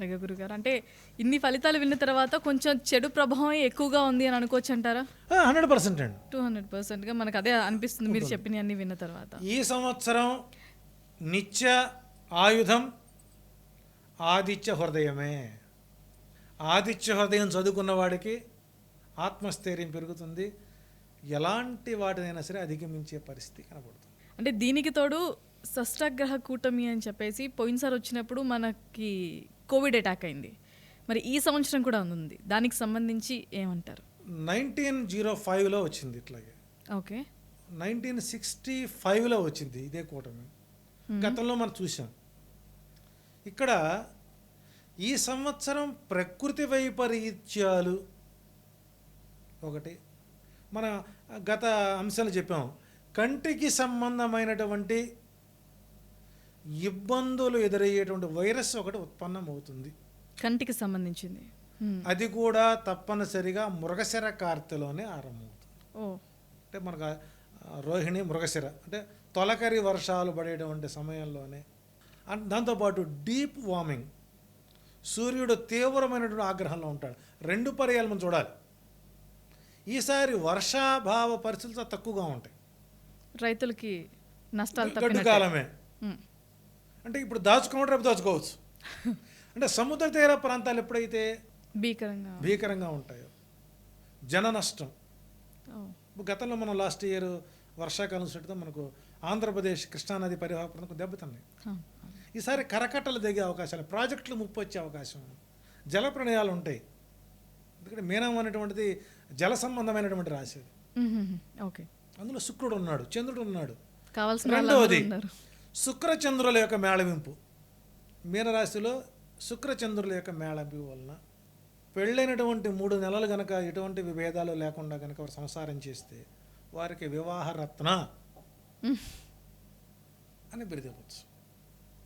అలాగే గురుగారు. అంటే ఇన్ని ఫలితాలు విన్న తర్వాత కొంచెం చెడు ప్రభావం ఎక్కువగా ఉంది అని అనుకోవచ్చు అంటారా? 100% అండి. 200%గా మనకు అదే అనిపిస్తుంది మీరు చెప్పిన అన్ని విన్న తర్వాత. ఈ సంవత్సరం నిత్య ఆయుధం ఆదిత్య హృదయమే. ఆదిత్య హృదయం చదువుకున్న వాడికి ఆత్మస్థైర్యం పెరుగుతుంది, ఎలాంటి వాటినైనా సరే అధిగమించే పరిస్థితి కనబడుతుంది. అంటే దీనికి తోడు షష్ఠగ్రహ కూటమి అని చెప్పేసి పోయినసారి వచ్చినప్పుడు మనకి కోవిడ్ అటాక్ అయింది, మరి ఈ సంవత్సరం కూడా ఉంది, దానికి సంబంధించి ఏమంటారు? 1905లో వచ్చింది ఇట్లాగే. ఓకే. 1965లో వచ్చింది ఇదే కూటమి. గతంలో మనం చూసాం. ఇక్కడ ఈ సంవత్సరం ప్రకృతి వైపరీత్యాలు ఒకటి, మన గత అంశాలు చెప్పాం, కంటికి సంబంధమైనటువంటి ఇబ్బందులు ఎదురయ్యేటువంటి వైరస్ ఒకటి ఉత్పన్నమవుతుంది, కంటికి సంబంధించింది. అది కూడా తప్పనిసరిగా మృగశిర కార్తెలోనే ఆరంభమవుతుంది. అంటే మనకు రోహిణి మృగశిర అంటే తొలకరి వర్షాలు పడేటువంటి సమయంలోనే. దాంతోపాటు డీప్ వార్మింగ్, సూర్యుడు తీవ్రమైనటువంటి ఆగ్రహంలో ఉంటాడు. 2 పర్యాలు మనం చూడాలి. ఈసారి వర్షాభావ పరిస్థితులు తక్కువగా ఉంటాయి, రైతులకి నష్టాలు గడ్డు కాలమే. అంటే ఇప్పుడు దాచుకోవడం రేపు దాచుకోవచ్చు. అంటే సముద్ర తీర ప్రాంతాలు ఎప్పుడైతే భీకరంగా ఉంటాయో జన నష్టం. గతంలో మనం లాస్ట్ ఇయర్ వర్షాకాలం చూడటం మనకు ఆంధ్రప్రదేశ్ కృష్ణానది పరివాహక ప్రాంతం దెబ్బతిన్నాయి. ఈసారి కరకట్టలు దిగే అవకాశాలు, ప్రాజెక్టులు ముప్పు వచ్చే అవకాశం, జల ప్రళయాలు ఉంటాయి. ఎందుకంటే మీనం అనేటువంటిది జల సంబంధమైనటువంటి రాశి. ఓకే. అందులో శుక్రుడు ఉన్నాడు, చంద్రుడు ఉన్నాడు. రెండవది శుక్రచంద్రుల యొక్క మేళవింపు. మీనరాశిలో శుక్రచంద్రుల యొక్క మేళవింపు వలన పెళ్ళైనటువంటి 3 నెలలు కనుక ఎటువంటి విభేదాలు లేకుండా కనుక వారు సంసారం చేస్తే వారికి వివాహరత్న అని బిరుదివ్వచ్చు.